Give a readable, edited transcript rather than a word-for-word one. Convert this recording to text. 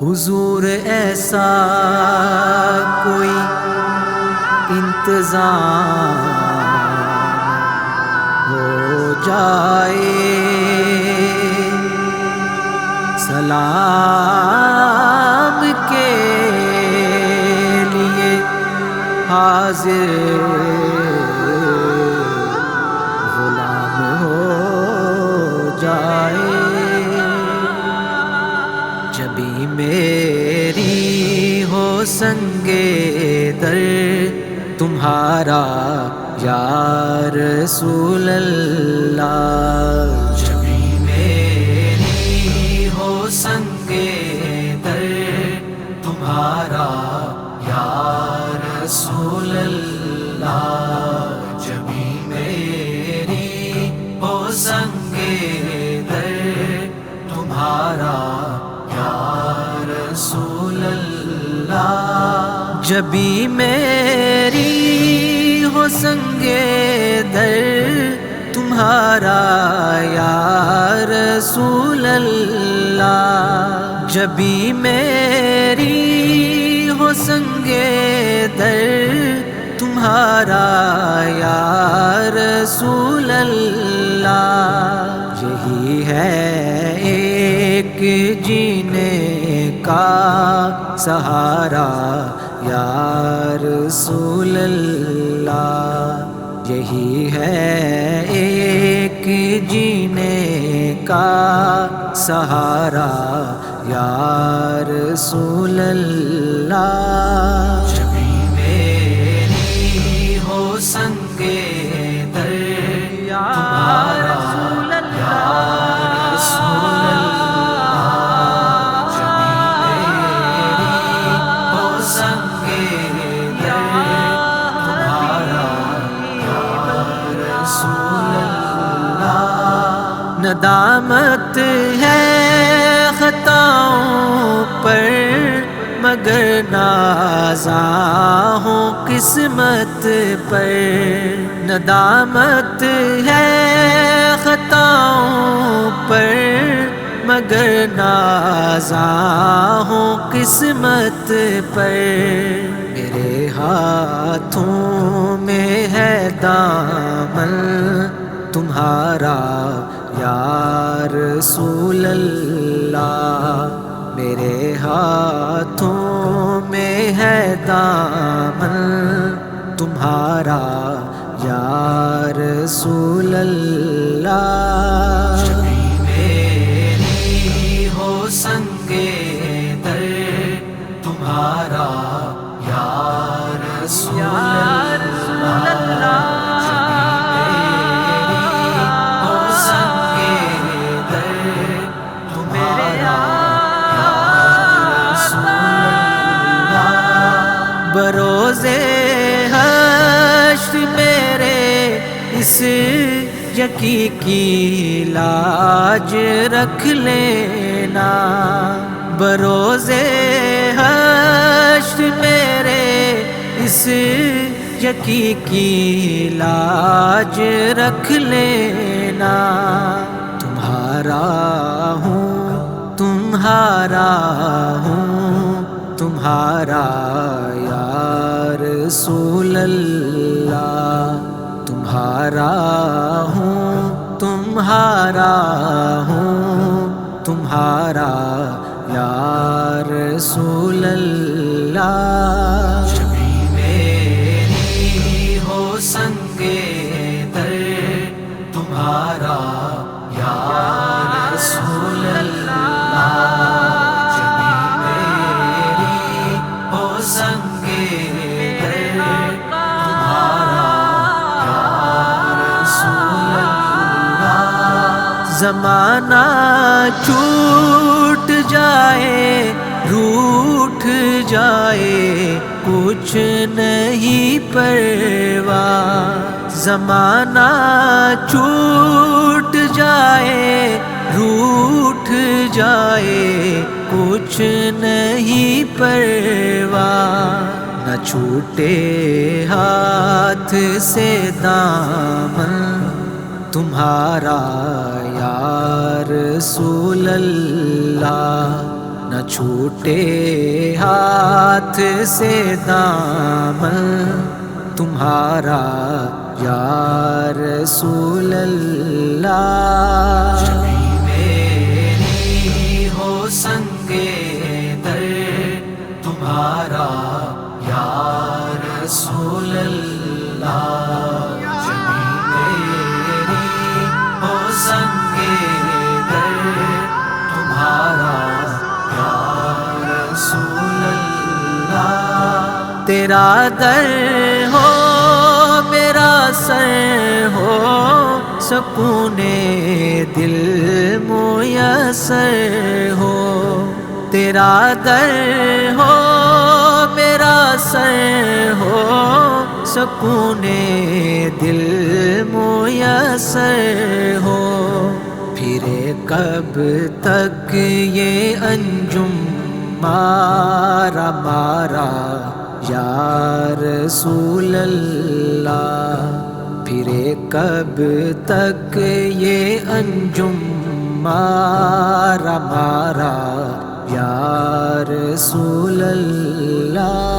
حضور ایسا کوئی انتظام ہو جائے، سلام کے لیے حاضر غلام ہو جائے، جبھی میری ہو سنگے در تمہارا یا رسول اللہ، جبھی میری ہو سنگے در تمہارا یا رسول اللہ، جبھی میری ہو سنگے در تمہارا رسول اللہ، جبھی میری ہو سنگے در تمہارا یا رسول اللہ، جبھی میری ہو سنگے در تمہارا یا رسول اللہ، یہی ہے ایک جینے کا سہارا یا رسول اللہ، یہی ہے ایک جینے کا سہارا یا رسول اللہ، جبھی میری ہو سنگے در تمہارا ندامت ہے خطاؤں پر مگر نازاں ہوں قسمت پر، ندامت ہے خطاؤں پر مگر نازاں ہوں قسمت پر، میرے ہاتھوں میں ہے دامن تمہارا یا رسول اللہ، میرے ہاتھوں میں ہے دامن تمہارا یا رسول اللہ، جبھی میری ہو سنگے در تمہارا یا رسول اللہ، بروز حشر میرے اس یقین کی لاج رکھ لینا، بروز حشر میرے اس یقین کی لاج رکھ لینا، تمہارا ہوں تمہارا ہوں تمہارا یا رسول اللہ، تمہارا ہوں تمہارا ہوں تمہارا یا رسول اللہ، جبھی میری ہو سنگے در تمہارا یا رسول اللہ، زمانہ چھوٹ جائے روح جائے کچھ نہیں پرواہ، زمانہ چھوٹ جائے روٹھ جائے کچھ نہیں پرواہ، نہ چھوٹے ہاتھ سے دامن تمہارا یا رسول اللہ، نہ چھوٹے ہاتھ سے دامن تمہارا یا رسول اللہ۔ شبی میری ہو سنگے در تمہارا یا رسول اللہ، شبی میری ہو سنگے در تمہارا یا رسول اللہ، تیرا در ہو میرا سر ہو، سکون دل میسر ہو، تیرا در ہو میرا سر ہو، سکون دل میسر ہو، پھرے کب تک یہ انجم مارا مارا یا رسول اللہ، پھرے کب تک یہ انجم مارا مارا یا رسول اللہ۔